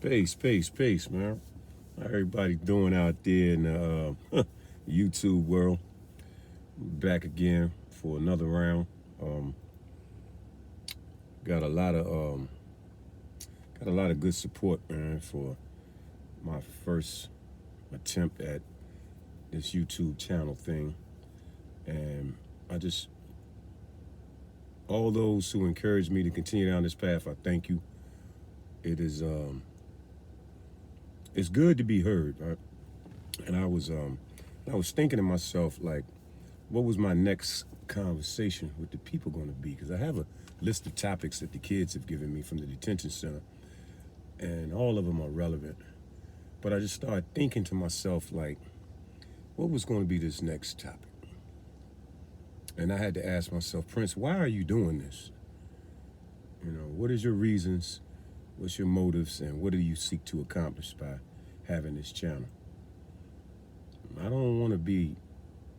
Peace, man. How everybody doing out there in the YouTube world? Back again for another round. Um, got a lot of good support, man, for my first attempt at this YouTube channel thing, and I just all those who encouraged me to continue down this path, I thank you. It is it's good to be heard, right? And I was thinking to myself, like, what was my next conversation with the people going to be? Because I have a list of topics that the kids have given me from the detention center, and all of them are relevant. But I just started thinking to myself, like, what was going to be this next topic? And I had to ask myself, Prince, why are you doing this? You know, what is your reasons? What's your motives? And what do you seek to accomplish by having this channel? I don't want to be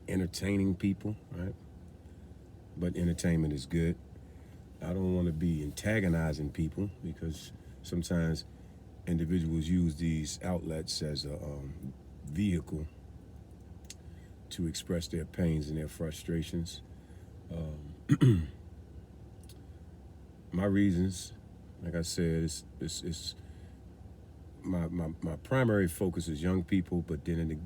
entertaining people, right? But entertainment is good. I don't want to be antagonizing people, because sometimes individuals use these outlets as a vehicle to express their pains and their frustrations. My reasons, like I said, it's my primary focus is young people, but then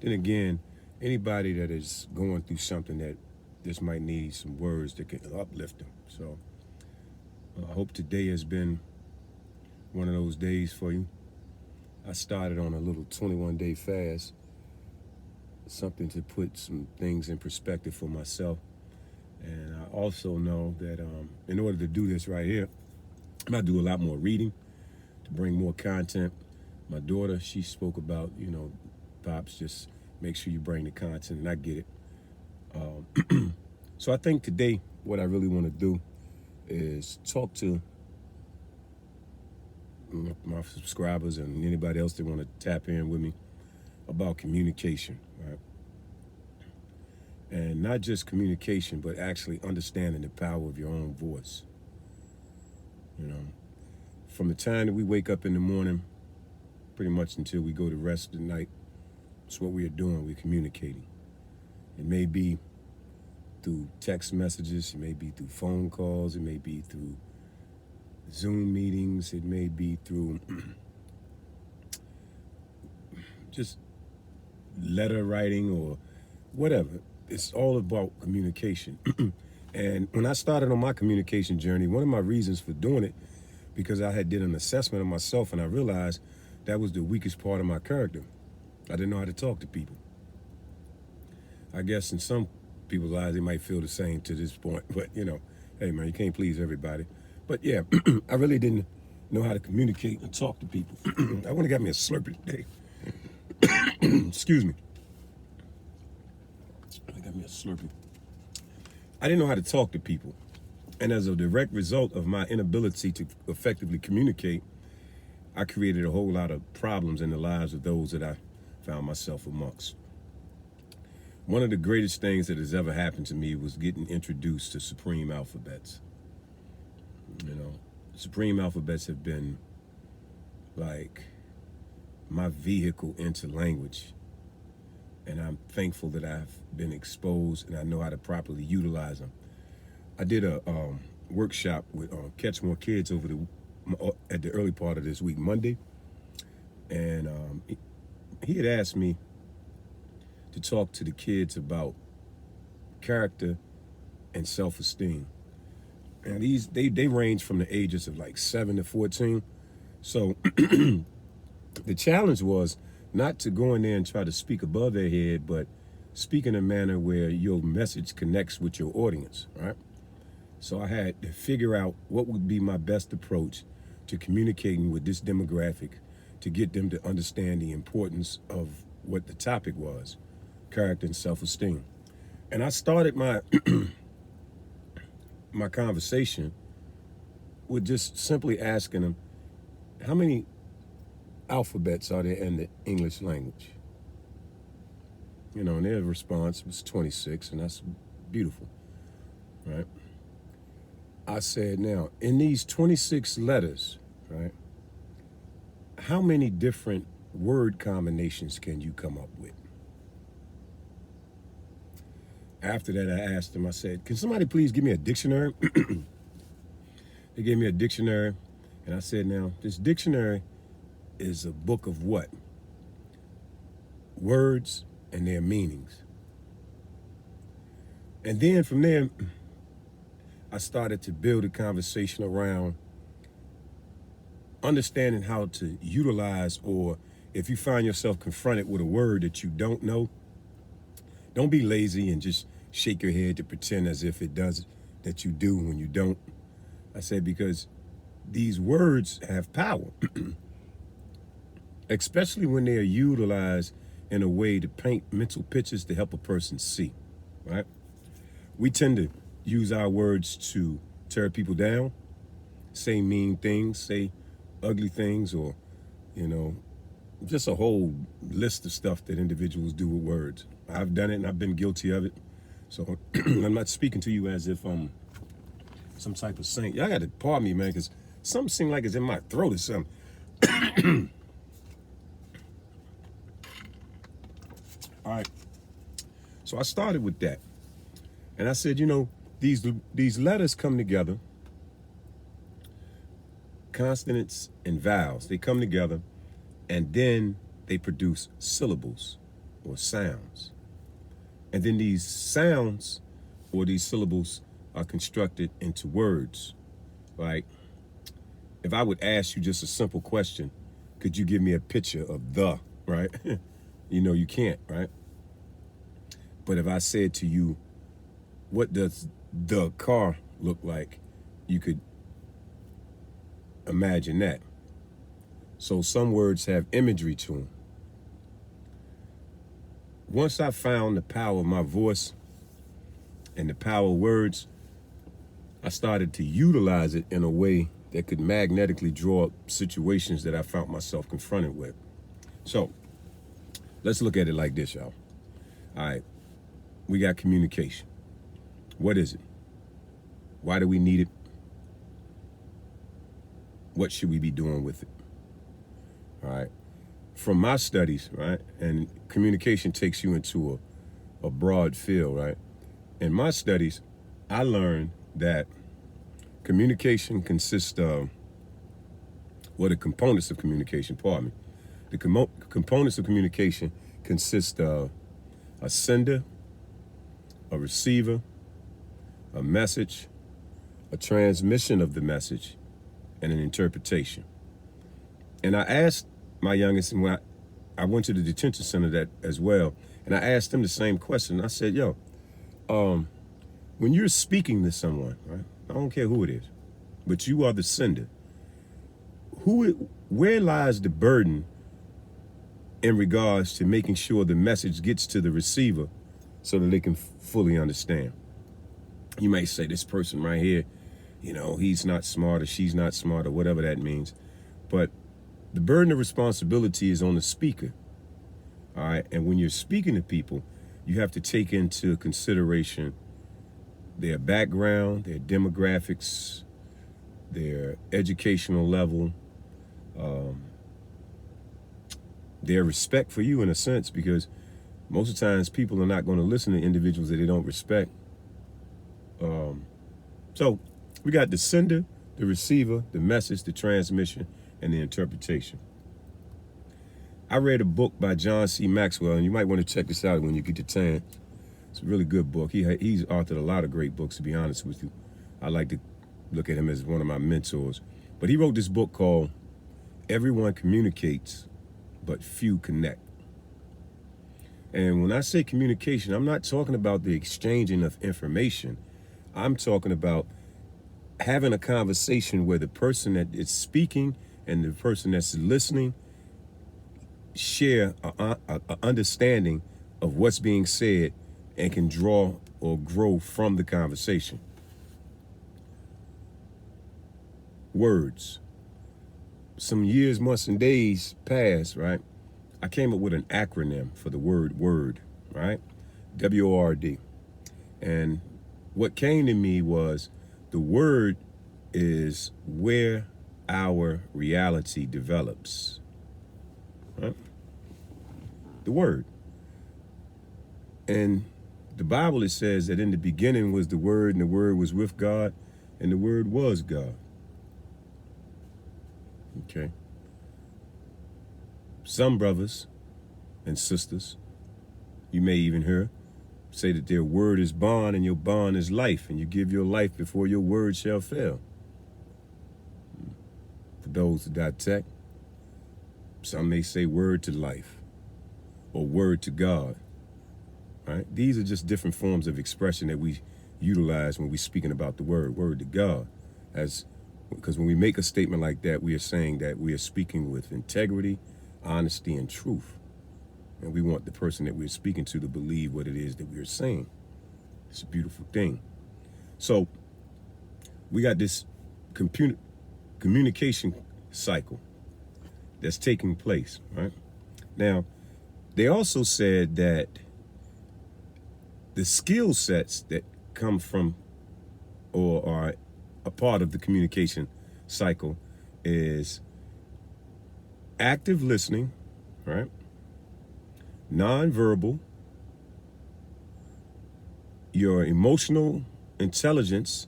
again, anybody that is going through something that just might need some words that can uplift them. So I hope today has been one of those days for you. I started on a little 21-day fast, something to put some things in perspective for myself. And I also know that in order to do this right here, I might do a lot more reading to bring more content. My daughter, she spoke about, Pops, just make sure you bring the content, and I get it. So I think today what I really want to do is talk to my subscribers and anybody else that want to tap in with me about communication, right? And not just communication, but actually understanding the power of your own voice. From the time that we wake up in the morning, pretty much until we go to rest at night, it's what we are doing. We're communicating. It may be through text messages, it may be through phone calls, it may be through Zoom meetings, it may be through just letter writing or whatever. It's all about communication. And when I started on my communication journey, one of my reasons for doing it, because I had did an assessment of myself, and I realized that was the weakest part of my character. I didn't know how to talk to people. I guess in some people's eyes, they might feel the same to this point, but hey man, you can't please everybody. But yeah, I really didn't know how to communicate and talk to people. I want to get me a Slurpee today. Excuse me. I got me a Slurpee. I didn't know how to talk to people. And as a direct result of my inability to effectively communicate, I created a whole lot of problems in the lives of those that I found myself amongst. One of the greatest things that has ever happened to me was getting introduced to Supreme Alphabets. Supreme Alphabets have been like my vehicle into language. And I'm thankful that I've been exposed and I know how to properly utilize them. I did a workshop with Catch More Kids at the early part of this week, Monday. And he had asked me to talk to the kids about character and self-esteem. And they range from the ages of like 7 to 14. So the challenge was not to go in there and try to speak above their head, but speak in a manner where your message connects with your audience, right? So I had to figure out what would be my best approach to communicating with this demographic to get them to understand the importance of what the topic was, character and self-esteem. And I started my my conversation with just simply asking them, how many alphabets are there in the English language? And their response was 26, and that's beautiful, right? I said, now, in these 26 letters, right, how many different word combinations can you come up with? After that, I asked them, I said, can somebody please give me a dictionary? They gave me a dictionary, and I said, now, this dictionary is a book of what? Words and their meanings. And then from there, I started to build a conversation around understanding how to utilize, or if you find yourself confronted with a word that you don't know, don't be lazy and just shake your head to pretend as if it does, that you do when you don't. I said, because these words have power, especially when they are utilized in a way to paint mental pictures to help a person see, right? We tend to use our words to tear people down, say mean things, say ugly things, or, just a whole list of stuff that individuals do with words. I've done it and I've been guilty of it. So I'm not speaking to you as if I'm some type of saint. Y'all got to pardon me, man, because something seems like it's in my throat or something. All right. So I started with that. And I said, these letters come together, consonants and vowels. They come together, and then they produce syllables or sounds. And then these sounds or these syllables are constructed into words. Like, if I would ask you just a simple question, could you give me a picture of the, right? You can't, right? But if I said to you, what does the car look like? You could imagine that. So some words have imagery to them. Once I found the power of my voice and the power of words, I started to utilize it in a way that could magnetically draw up situations that I found myself confronted with. So let's look at it like this, y'all. All right, we got communication. What is it? Why do we need it? What should we be doing with it? All right. From my studies, right, and communication takes you into a broad field, right? In my studies, I learned that communication consists of, the components of communication, pardon me. The components of communication consist of a sender, a receiver, a message, a transmission of the message, and an interpretation. And I asked my youngest, and when I went to the detention center that as well, and I asked them the same question. I said, when you're speaking to someone, right? I don't care who it is, but you are the sender. Where lies the burden in regards to making sure the message gets to the receiver so that they can fully understand? You may say, this person right here, he's not smart or she's not smart or whatever that means. But the burden of responsibility is on the speaker. All right. And when you're speaking to people, you have to take into consideration their background, their demographics, their educational level, their respect for you in a sense, because most of the times people are not going to listen to individuals that they don't respect. So we got the sender, the receiver, the message, the transmission, and the interpretation. I read a book by John C. Maxwell, and you might want to check this out when you get the chance. It's a really good book. He's authored a lot of great books, to be honest with you. I like to look at him as one of my mentors. But he wrote this book called Everyone Communicates, but Few Connect. And when I say communication, I'm not talking about the exchanging of information. I'm talking about having a conversation where the person that is speaking and the person that's listening share a understanding of what's being said and can draw or grow from the conversation. Words. Some years, months, and days passed, right? I came up with an acronym for the word, right? WORD. And what came to me was the word is where our reality develops. right? The Word. And the Bible, it says that in the beginning was the Word, and the Word was with God, and the Word was God. Okay. Some brothers and sisters, you may even hear, say that their word is bond and your bond is life, and you give your life before your word shall fail. For those that dissect, some may say word to life or word to God. Right? These are just different forms of expression that we utilize when we're speaking about the word to God. Because when we make a statement like that, we are saying that we are speaking with integrity, honesty, and truth. And we want the person that we're speaking to believe what it is that we're saying. It's a beautiful thing. So we got this communication cycle that's taking place, right? Now, they also said that the skill sets that come from or are a part of the communication cycle is active listening, right? Nonverbal, your emotional intelligence,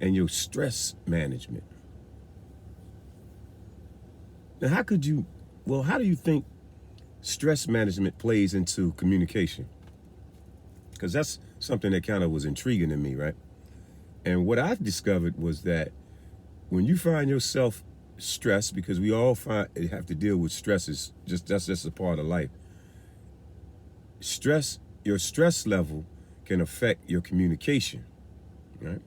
and your stress management. Now, how do you think stress management plays into communication? Because that's something that kind of was intriguing to me, right? And what I've discovered was that when you find yourself stressed, because we all have to deal with stresses, that's just a part of life. Your stress level can affect your communication, right?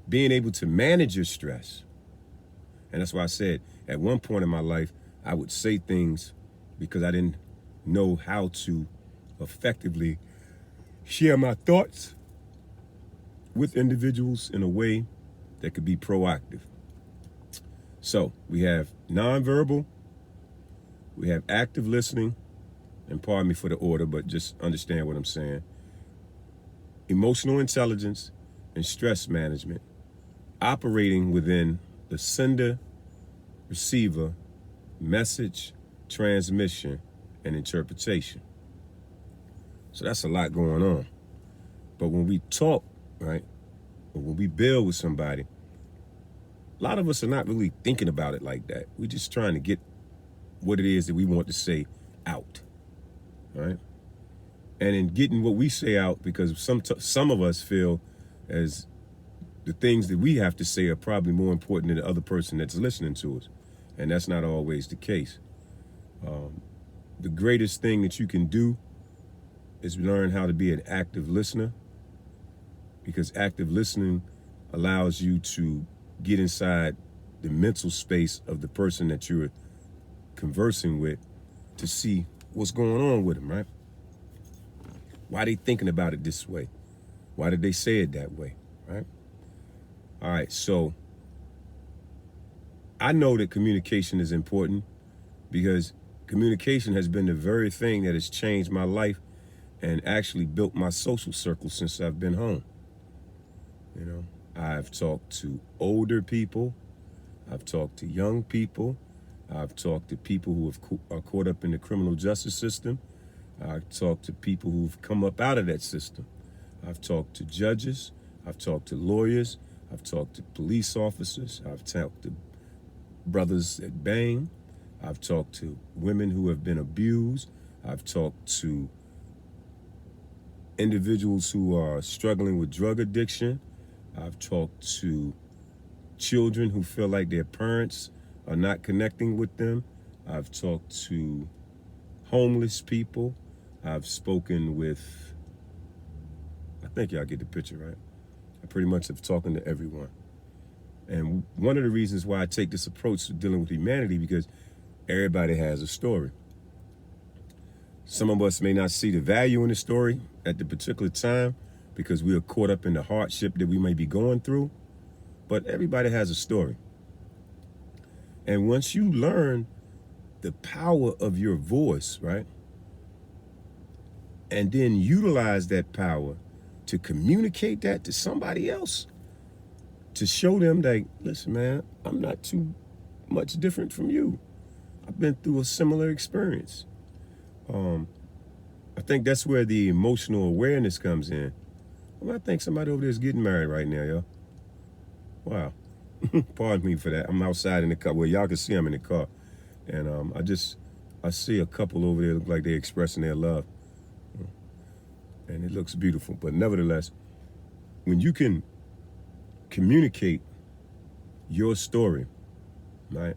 Being able to manage your stress. And that's why I said at one point in my life, I would say things because I didn't know how to effectively share my thoughts with individuals in a way that could be proactive. So we have nonverbal, we have active listening, and pardon me for the order, but just understand what I'm saying. Emotional intelligence and stress management, operating within the sender, receiver, message, transmission, and interpretation. So that's a lot going on. But when we talk, right, or when we build with somebody, a lot of us are not really thinking about it like that. We're just trying to get what it is that we want to say out, right? And in getting what we say out, because some of us feel as the things that we have to say are probably more important than the other person that's listening to us. And that's not always the case. The greatest thing that you can do is learn how to be an active listener, because active listening allows you to get inside the mental space of the person that you're conversing with to see what's going on with them, right? Why are they thinking about it this way? Why did they say it that way, right? All right, so I know that communication is important because communication has been the very thing that has changed my life and actually built my social circle since I've been home. You know, I've talked to older people, I've talked to young people, I've talked to people who are caught up in the criminal justice system. I've talked to people who've come up out of that system. I've talked to judges, I've talked to lawyers, I've talked to police officers, I've talked to brothers that bang, I've talked to women who have been abused, I've talked to individuals who are struggling with drug addiction, I've talked to children who feel like their parents are not connecting with them, I've talked to homeless people, I've spoken with, I think y'all get the picture, right? I pretty much have talking to everyone. And one of the reasons why I take this approach to dealing with humanity, because everybody has a story. Some of us may not see the value in the story at the particular time because we are caught up in the hardship that we may be going through, but everybody has a story. And once you learn the power of your voice, right, and then utilize that power to communicate that to somebody else, to show them that, listen, man, I'm not too much different from you. I've been through a similar experience. I think that's where the emotional awareness comes in. Well, I think somebody over there is getting married right now, yo. Wow. Pardon me for that. I'm outside in the car. Well, y'all can see I'm in the car. And I see a couple over there look like they're expressing their love. And it looks beautiful. But nevertheless, when you can communicate your story, right?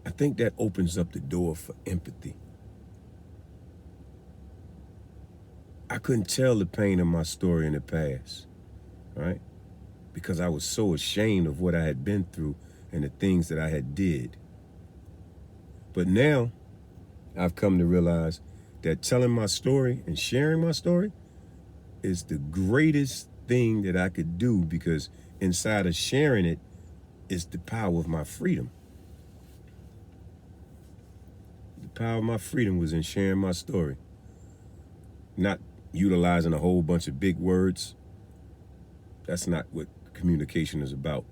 I think that opens up the door for empathy. I couldn't tell the pain of my story in the past, right? Because I was so ashamed of what I had been through and the things that I had did. But now I've come to realize that telling my story and sharing my story is the greatest thing that I could do, because inside of sharing it is the power of my freedom. The power of my freedom was in sharing my story, not utilizing a whole bunch of big words. That's not what communication is about.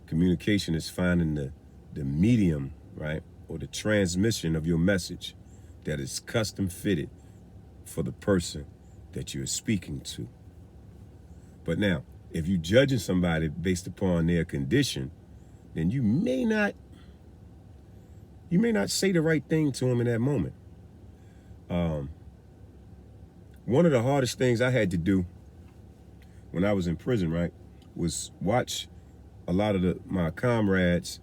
Communication is finding the medium, right, or the transmission of your message that is custom fitted for the person that you're speaking to. But now, if you're judging somebody based upon their condition, then you may not say the right thing to them in that moment. One of the hardest things I had to do when I was in prison, right, was watch a lot of my comrades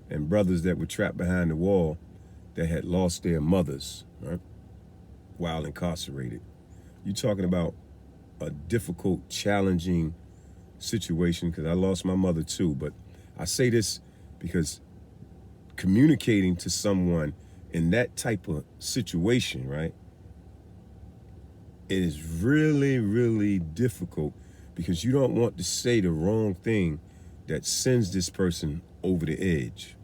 and brothers that were trapped behind the wall that had lost their mothers, right, while incarcerated. You're talking about a difficult, challenging situation, because I lost my mother too. But I say this because communicating to someone in that type of situation, right, it is really, really difficult, because you don't want to say the wrong thing that sends this person over the edge.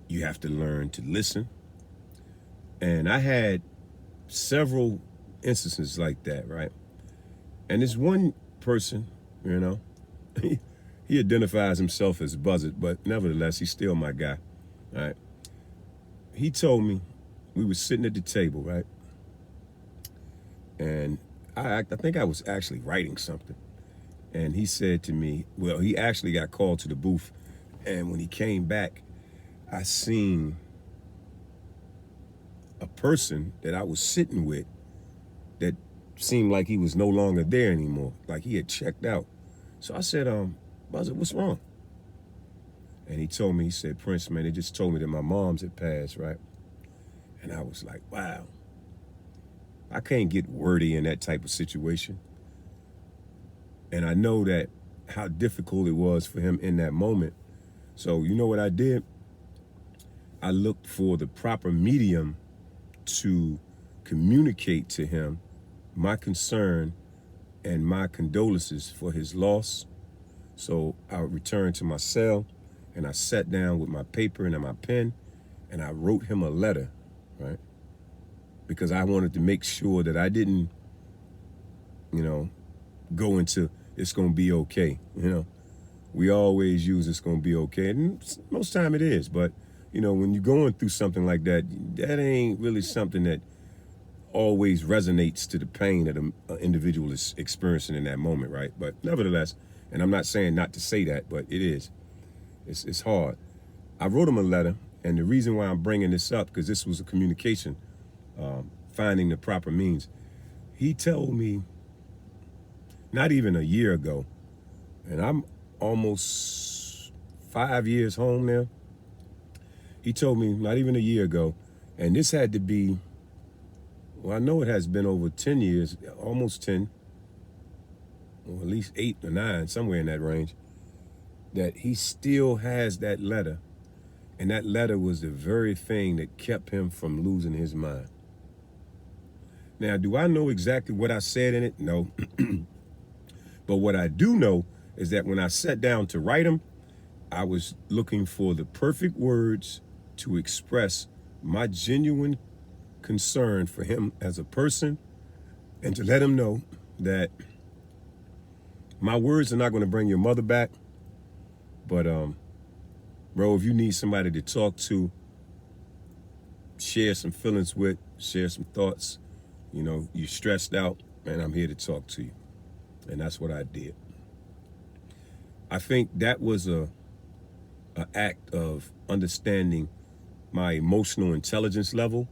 You have to learn to listen. And I had several instances like that, right? And this one person, you know, he identifies himself as Buzzard, but nevertheless, he's still my guy, right? He told me, we were sitting at the table, right? And I think I was actually writing something. And he said to me, well, he actually got called to the booth. And when he came back, I seen a person that I was sitting with that seemed like he was no longer there anymore, like he had checked out. So I said, Buzzard, what's wrong? And he told me, he said, Prince, man, they just told me that my mom's had passed, right? And I was like, wow. I can't get wordy in that type of situation. And I know that how difficult it was for him in that moment. So you know what I did? I looked for the proper medium to communicate to him my concern and my condolences for his loss. So I returned to my cell and I sat down with my paper and my pen and I wrote him a letter, right? Because I wanted to make sure that I didn't, go into it's going to be okay. We always use it's going to be okay. And most time it is. But, when you're going through something like that, that ain't really something that always resonates to the pain that an individual is experiencing in that moment, right? But nevertheless, and I'm not saying not to say that, but it is. It's hard. I wrote him a letter, and the reason why I'm bringing this up, because this was a communication, finding the proper means. He told me not even a year ago, and I'm almost 5 years home now. He told me not even a year ago, and this had to be, well, I know it has been over 10 years, almost 10, or at least 8 or 9, somewhere in that range, that he still has that letter. And that letter was the very thing that kept him from losing his mind. Now, do I know exactly what I said in it? No. But what I do know is that when I sat down to write him, I was looking for the perfect words to express my genuine concern for him as a person, and to let him know that my words are not going to bring your mother back, but Bro, if you need somebody to talk to, share some feelings with, share some thoughts, you know, you're stressed out, man, I'm here to talk to you. And that's what I did. I think that was a act of understanding my emotional intelligence level,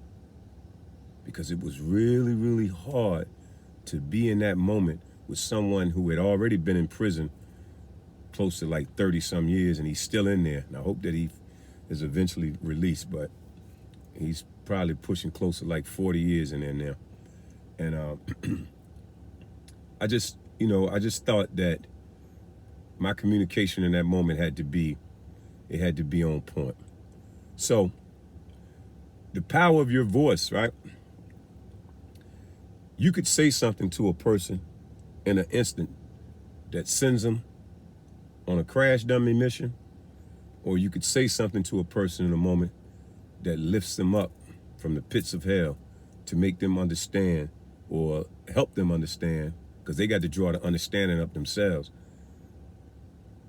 because it was really, really hard to be in that moment with someone who had already been in prison close to like 30 some years, and he's still in there. And I hope that he is eventually released, but he's probably pushing close to like 40 years in there now. And I just thought that my communication in that moment had to be on point. So the power of your voice, right? You could say something to a person in an instant that sends them on a crash dummy mission, or you could say something to a person in a moment that lifts them up from the pits of hell to make them understand or help them understand, because they got to draw the understanding up themselves,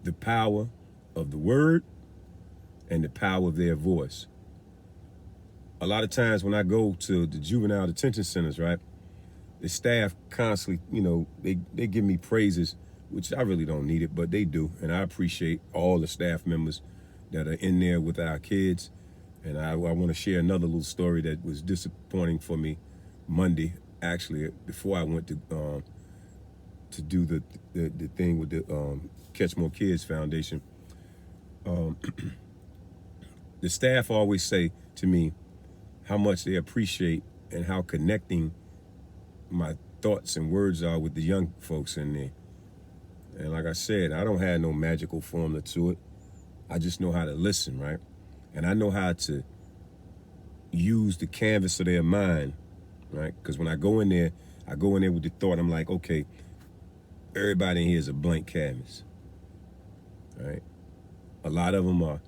the power of the word and the power of their voice. A lot of times when I go to the juvenile detention centers, right, the staff constantly, you know, they give me praises, which I really don't need it, but they do. And I appreciate all the staff members that are in there with our kids. And I want to share another little story that was disappointing for me Monday, actually, before I went to do the thing with the Catch More Kids Foundation. The staff always say to me how much they appreciate and how connecting my thoughts and words are with the young folks in there. And like I said, I don't have no magical formula to it. I just know how to listen, right? And I know how to use the canvas of their mind, right? Because when I go in there with the thought, I'm like, okay, everybody in here is a blank canvas, right? A lot of them are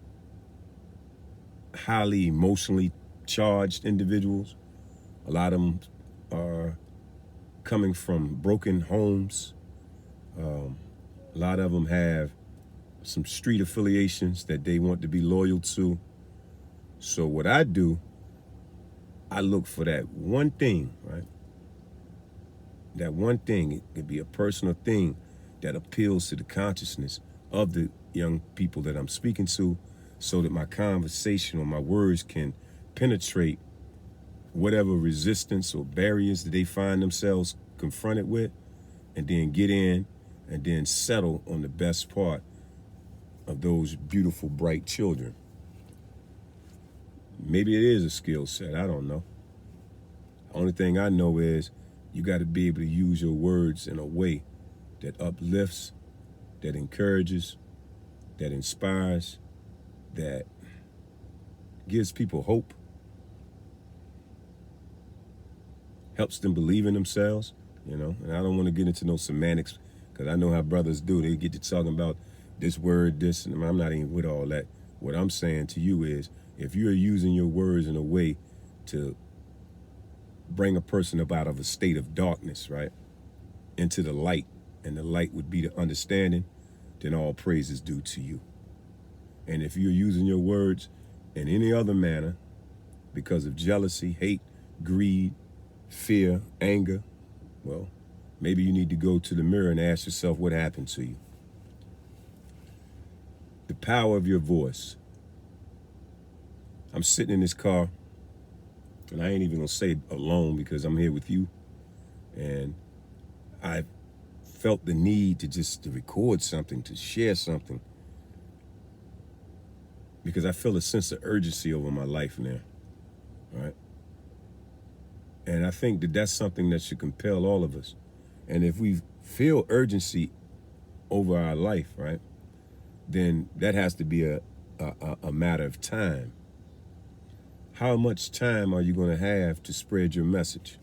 highly emotionally charged individuals. A lot of them are coming from broken homes. A lot of them have some street affiliations that they want to be loyal to. So what I do, I look for that one thing, right? That one thing, it could be a personal thing that appeals to the consciousness of the young people that I'm speaking to, so that my conversation or my words can penetrate whatever resistance or barriers that they find themselves confronted with, and then get in and then settle on the best part of those beautiful, bright children. Maybe it is a skill set, I don't know. The only thing I know is you got to be able to use your words in a way that uplifts, that encourages, that inspires, that gives people hope, helps them believe in themselves, you know. And I don't want to get into no semantics, because I know how brothers do. They get to talking about this word, this, and I'm not even with all that. What I'm saying to you is, if you're using your words in a way to bring a person up out of a state of darkness, right, into the light, and the light would be the understanding, then all praise is due to you. And if you're using your words in any other manner because of jealousy, hate, greed, fear, anger, well, maybe you need to go to the mirror and ask yourself what happened to you. The power of your voice. I'm sitting in this car, and I ain't even gonna say alone, because I'm here with you. And I felt the need to record something, to share something, because I feel a sense of urgency over my life now, right? And I think that that's something that should compel all of us. And if we feel urgency over our life, right, then that has to be a matter of time. How much time are you going to have to spread your message?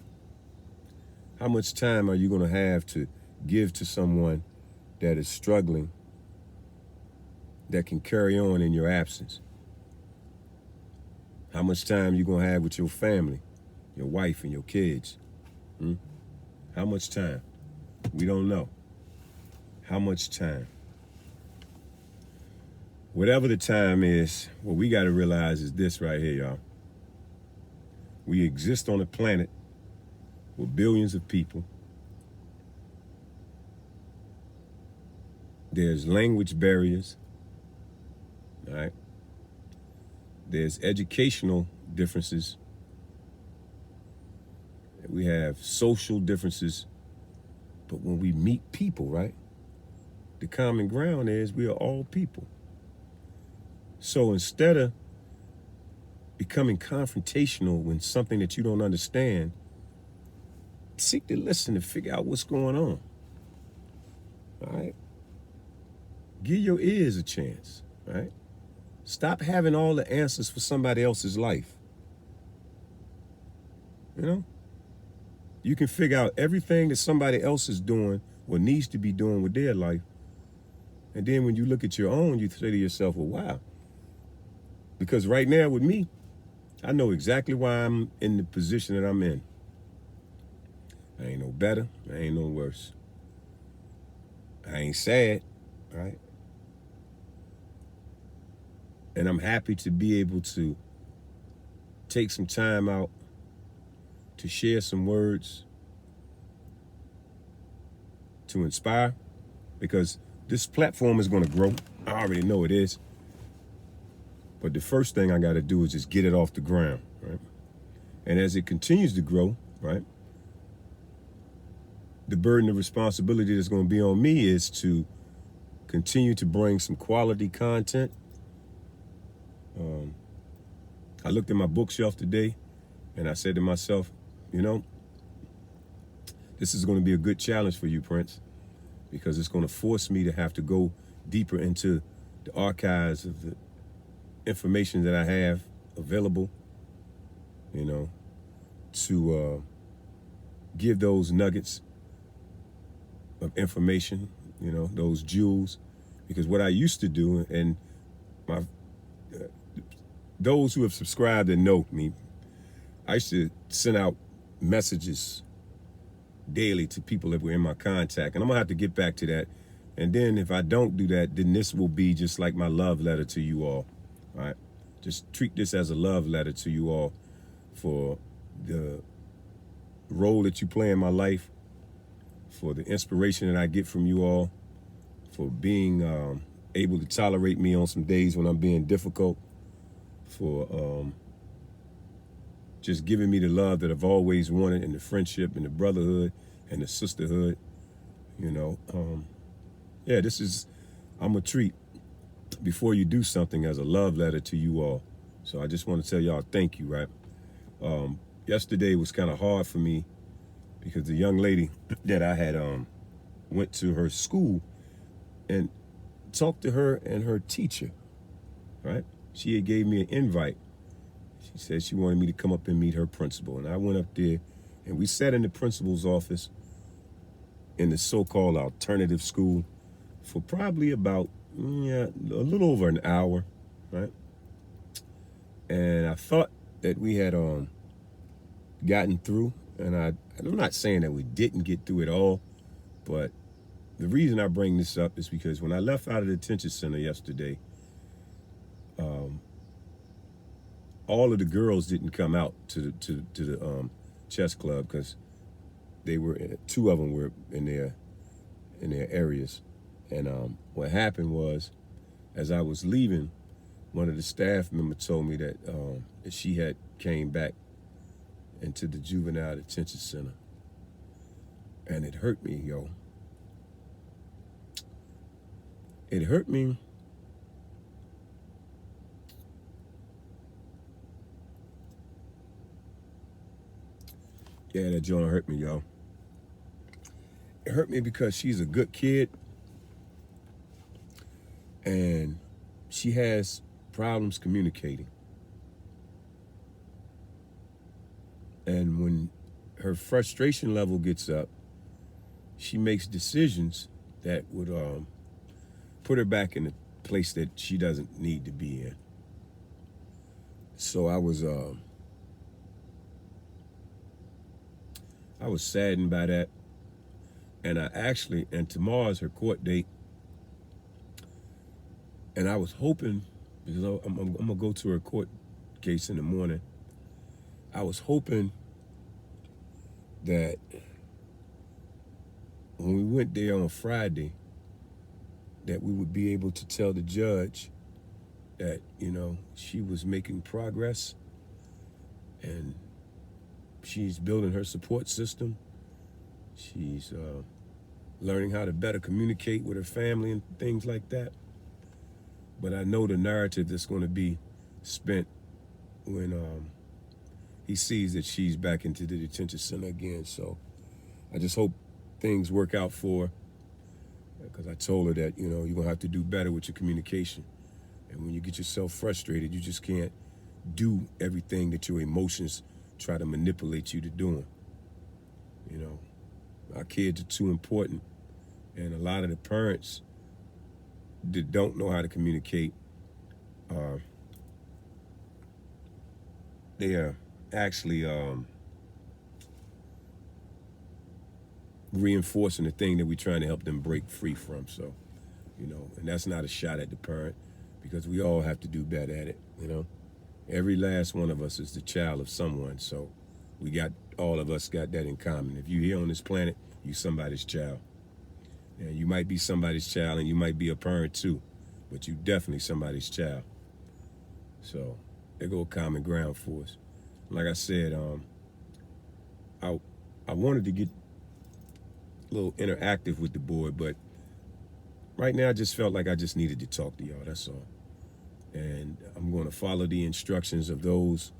How much time are you going to have to give to someone that is struggling, that can carry on in your absence? How much time are you going to have with your family, your wife and your kids? How much time? We don't know. How much time? Whatever the time is, what we got to realize is this right here, y'all. We exist on a planet with billions of people. There's language barriers, all right? There's educational differences. We have social differences. But when we meet people, right, the common ground is we are all people. So instead of becoming confrontational when something that you don't understand, seek to listen and figure out what's going on. All right? Give your ears a chance, right? Stop having all the answers for somebody else's life. You know? You can figure out everything that somebody else is doing or needs to be doing with their life. And then when you look at your own, you say to yourself, well, wow. Because right now with me, I know exactly why I'm in the position that I'm in. I ain't no better. I ain't no worse. I ain't sad, right? And I'm happy to be able to take some time out to share some words to inspire, because this platform is going to grow. I already know it is. But the first thing I got to do is just get it off the ground, right? And as it continues to grow, right, the burden of responsibility that's going to be on me is to continue to bring some quality content. I looked at my bookshelf today and I said to myself, you know, this is going to be a good challenge for you, Prince, because it's going to force me to have to go deeper into the archives of the information that I have available, you know, to give those nuggets of information, you know, those jewels. Because what I used to do, and my those who have subscribed and know me, I used to send out messages daily to people that were in my contact. And I'm gonna have to get back to that. And then if I don't do that, then this will be just like my love letter to you all. All right? Just treat this as a love letter to you all for the role that you play in my life, for the inspiration that I get from you all, for being able to tolerate me on some days when I'm being difficult, for just giving me the love that I've always wanted, and the friendship and the brotherhood and the sisterhood, you know. Yeah, this is, I'm gonna treat before you do something as a love letter to you all. So I just want to tell y'all thank you, right? Yesterday was kind of hard for me because the young lady that I had went to her school and talked to her and her teacher, right? She had gave me an invite. She said she wanted me to come up and meet her principal. And I went up there and we sat in the principal's office in the so-called alternative school for probably about, a little over an hour, right? And I thought that we had gotten through, and I'm not saying that we didn't get through it all, but the reason I bring this up is because when I left out of the detention center yesterday, all of the girls didn't come out to the chess club because they were, two of them were in their areas. And what happened was, as I was leaving, one of the staff members told me that she had came back into the juvenile detention center. And it hurt me, yo. It hurt me. Yeah, that joint hurt me, yo. It hurt me because she's a good kid. And she has problems communicating. And when her frustration level gets up, she makes decisions that would put her back in a place that she doesn't need to be in. So I was saddened by that. And and tomorrow's her court date. And I was hoping, because I'm going to go to her court case in the morning, I was hoping that when we went there on Friday, that we would be able to tell the judge that, you know, she was making progress and she's building her support system. She's learning how to better communicate with her family and things like that. But I know the narrative that's going to be spent when he sees that she's back into the detention center again. So I just hope things work out for her, because I told her that, you know, you're going to have to do better with your communication. And when you get yourself frustrated, you just can't do everything that your emotions try to manipulate you to doing. You know, our kids are too important. And a lot of the parents that don't know how to communicate, they are actually reinforcing the thing that we're trying to help them break free from. So, you know, and that's not a shot at the parent, because we all have to do better at it, you know. Every last one of us is the child of someone, so all of us got that in common. If you're here on this planet, you're somebody's child. And you might be somebody's child and you might be a parent too, but you definitely somebody's child. So there go common ground for us. Like I said, I wanted to get a little interactive with the board, but right now I just felt like I just needed to talk to y'all, that's all. And I'm going to follow the instructions of those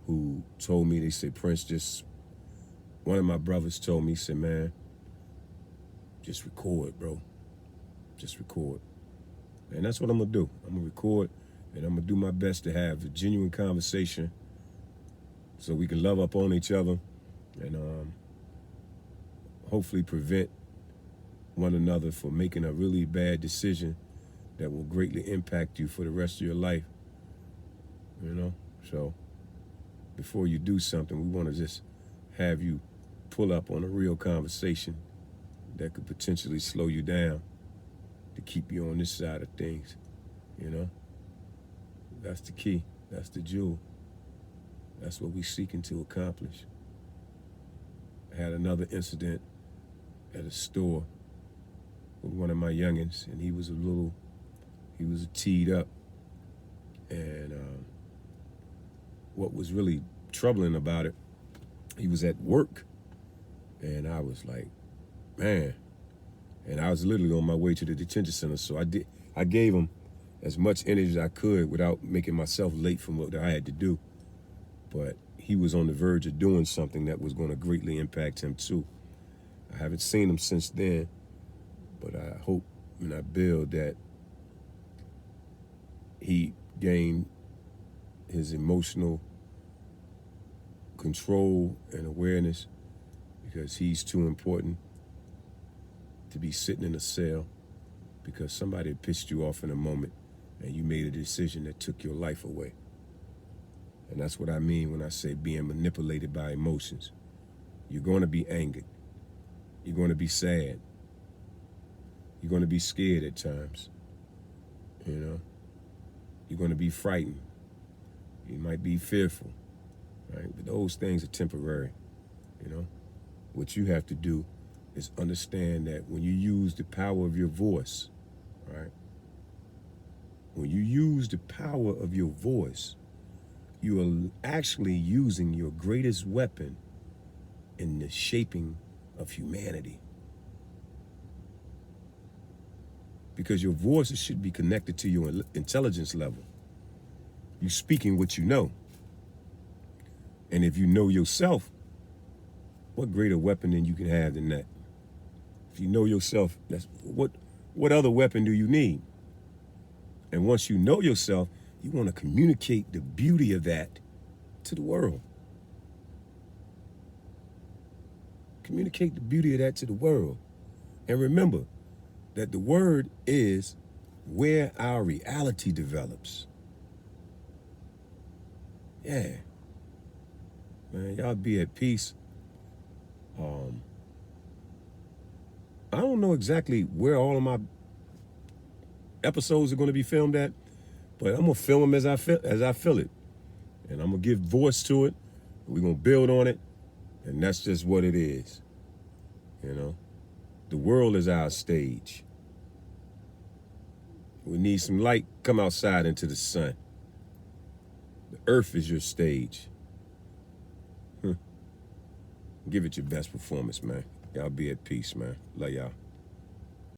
who told me. They said, Prince, one of my brothers told me, he said, man, just record, bro. Just record. And that's what I'm going to do. I'm going to record, and I'm going to do my best to have a genuine conversation so we can love up on each other and hopefully prevent one another from making a really bad decision that will greatly impact you for the rest of your life. You know? So before you do something, we want to just have you pull up on a real conversation that could potentially slow you down to keep you on this side of things, you know? That's the key. That's the jewel. That's what we're seeking to accomplish. I had another incident at a store with one of my youngins, and he was teed up. And what was really troubling about it, he was at work, and I was like, man. And I was literally on my way to the detention center, so I gave him as much energy as I could without making myself late from what I had to do. But he was on the verge of doing something that was going to greatly impact him too. I haven't seen him since then, but I hope and I build that he gained his emotional control and awareness, because he's too important to be sitting in a cell because somebody pissed you off in a moment and you made a decision that took your life away. And that's what I mean when I say being manipulated by emotions. You're going to be angered. You're going to be sad. You're going to be scared at times. You know? You're going to be frightened. You might be fearful, right? But those things are temporary, you know? What you have to do is understand that when you use the power of your voice, right? When you use the power of your voice, you are actually using your greatest weapon in the shaping of humanity. Because your voice should be connected to your intelligence level. You're speaking what you know. And if you know yourself, what greater weapon than you can have than that? If you know yourself, that's what other weapon do you need? And once you know yourself, you want to communicate the beauty of that to the world. Communicate the beauty of that to the world. And remember that the word is where our reality develops. Yeah. Man, y'all be at peace. I don't know exactly where all of my episodes are going to be filmed at, but I'm gonna film them as I feel it, and I'm gonna give voice to it. We're gonna build on it, and that's just what it is. You know, the world is our stage. We need some light. Come outside into the sun. The earth is your stage. Give it your best performance, man. Y'all be at peace, man. Love y'all.